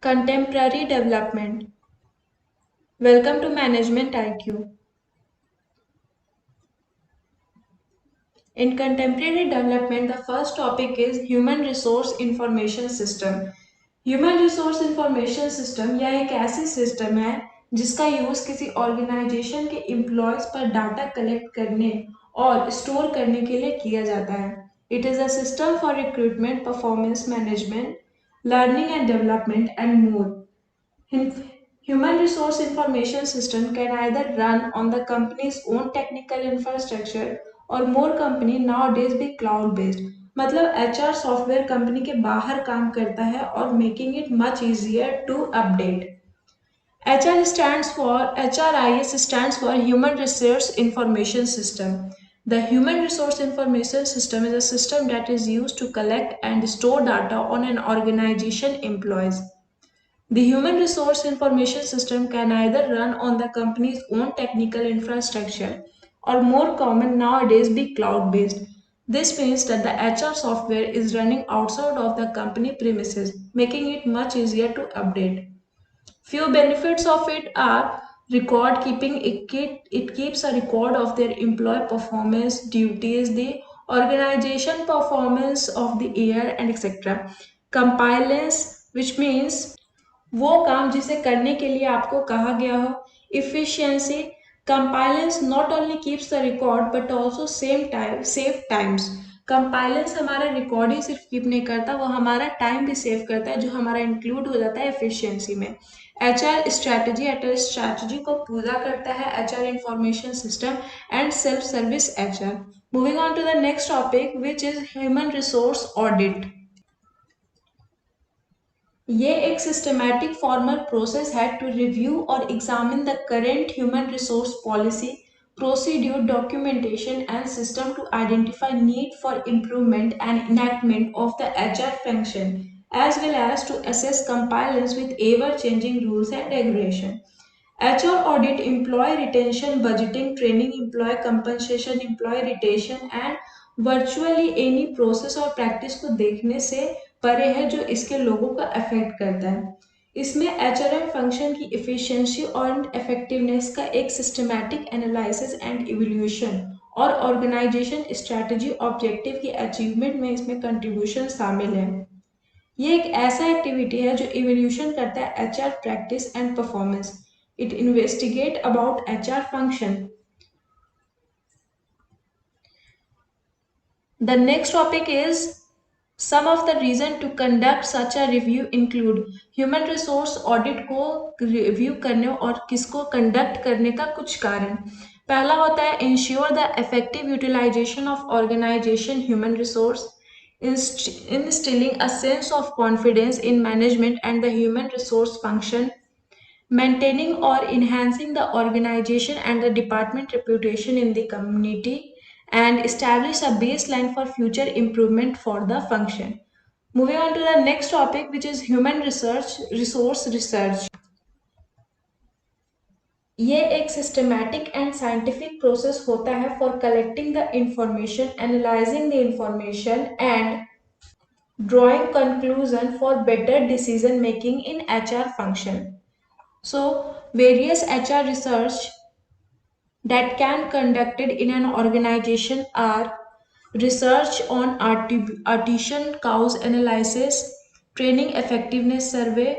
Contemporary development. Welcome to Management IQ. In contemporary development, the first topic is Human Resource Information System. Human Resource Information System यह एक ऐसी system है जिसका use किसी organisation के employees पर data collect करने और स्टोर करने के लिए किया जाता है. It is a system for recruitment, performance management, learning and development, and more. Human resource information system can either run on the company's own technical infrastructure or more company nowadays be cloud based. मतलब HR software company के बाहर काम करता है और making it much easier to update. HRIS stands for Human Resource Information System. The Human Resource Information System is a system that is used to collect and store data on an organization employees. The Human Resource Information System can either run on the company's own technical infrastructure or more common nowadays be cloud-based. This means that the HR software is running outside of the company premises, making it much easier to update. Few benefits of it are record keeping. It keeps a record of their employee performance, duties, the organization performance of the year, and etc. Compliance, which means वो काम जिसे करने के लिए आपको कहा गया हो. Efficiency. Compliance not only keeps the record but also save times. Compliance हमारा रिकॉर्ड ही सिर्फ कीप नहीं करता, वो हमारा टाइम भी सेव करता है जो हमारा इंक्लूड हो जाता है एफिशिएंसी में. एचआर स्ट्रैटेजी को पूरा करता है HR information system and self service HR. Moving on to the next topic which is human resource audit. ये एक सिस्टमैटिक फॉर्मल प्रोसेस है टू रिव्यू और examine the current human resource policy, procedure, documentation, and system to identify need for improvement and enactment of the HR function, as well as to assess compliance with ever-changing rules and regulation. HR audit employee retention, budgeting, training, employee compensation, employee retention, and virtually any process और practice को देखने से परे है जो इसके लोगों को अफेक्ट करता है. इसमें एचआरएम फंक्शन की इफिशिएंसी और इफेक्टिवनेस का एक सिस्टमैटिक एनालिसिस एंड इवोल्यूशन और ऑर्गेनाइजेशन स्ट्रेटजी ऑब्जेक्टिव की अचीवमेंट में इसमें कंट्रीब्यूशन शामिल है. ये एक ऐसा एक्टिविटी है जो इवोल्यूशन करता है HR practice and performance. It investigate about HR function. The next topic is some of the reason to conduct such a review include human resource audit को रिव्यू करने और किसको कंडक्ट करने का कुछ कारण. पहला होता है ensure the effective utilization of organization human resource, instilling a sense of confidence in management and the human resource function, maintaining or enhancing the organization and the department reputation in the community, and establish a baseline for future improvement for the function. Moving on to the next topic, which is human resource research. ये एक systematic and scientific process होता है for collecting the information, analysing the information and drawing conclusion for better decision making in HR function. So various HR research that can conducted in an organization are research on artisan cows analysis, training effectiveness survey,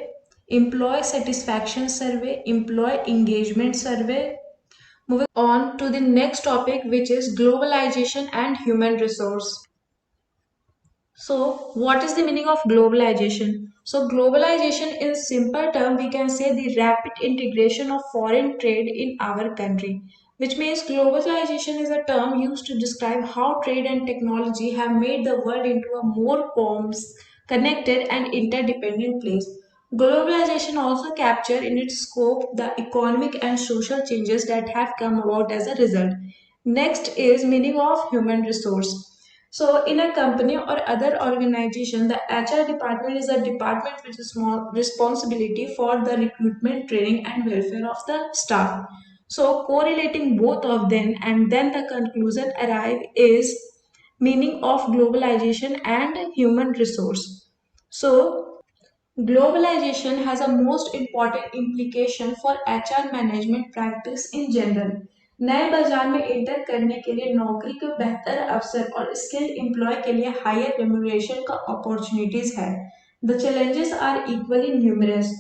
employee satisfaction survey, employee engagement survey. Moving on to the next topic, which is globalization and human resource. So, what is the meaning of globalization? So, globalization in simple term, we can say the rapid integration of foreign trade in our country, which means globalization is a term used to describe how trade and technology have made the world into a more connected and interdependent place. Globalization also captures in its scope the economic and social changes that have come about as a result. Next is meaning of human resource. So, in a company or other organization, the HR department is a department which is responsibility for the recruitment, training, and welfare of the staff. So, correlating both of them, and then the conclusion arrive is meaning of globalization and human resource. So, Globalization has a most important implication for HR management practice in general. नए बाजार में enter करने के लिए नौकरी के बेहतर अवसर और स्किल्ड एम्प्लॉय के लिए हायर रेम्यूनरेशन का अपॉर्चुनिटीज है. The challenges are equally numerous.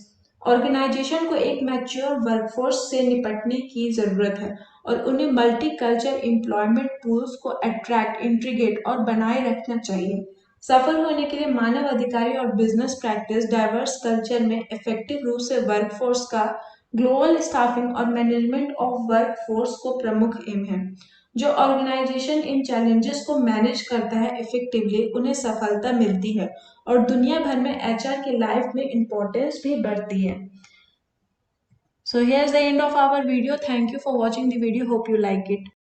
Organisation को एक मैच्योर वर्कफोर्स से निपटने की जरूरत है और उन्हें मल्टी कल्चर एम्प्लॉयमेंट पूल्स को अट्रैक्ट, इंटीग्रेट और बनाए रखना चाहिए. सफल होने के लिए मानव अधिकारी और बिजनेस प्रैक्टिस डाइवर्स कल्चर में इफेक्टिव रूप से वर्कफोर्स का ग्लोबल स्टाफिंग और मैनेजमेंट ऑफ वर्कफोर्स को प्रमुख एम है. जो ऑर्गेनाइजेशन इन चैलेंजेस को मैनेज करता है इफेक्टिवली, उन्हें सफलता मिलती है और दुनिया भर में एचआर की लाइफ में इम्पोर्टेंस भी बढ़ती है. So here's the end of our video. Thank you for watching the video. Hope you like it.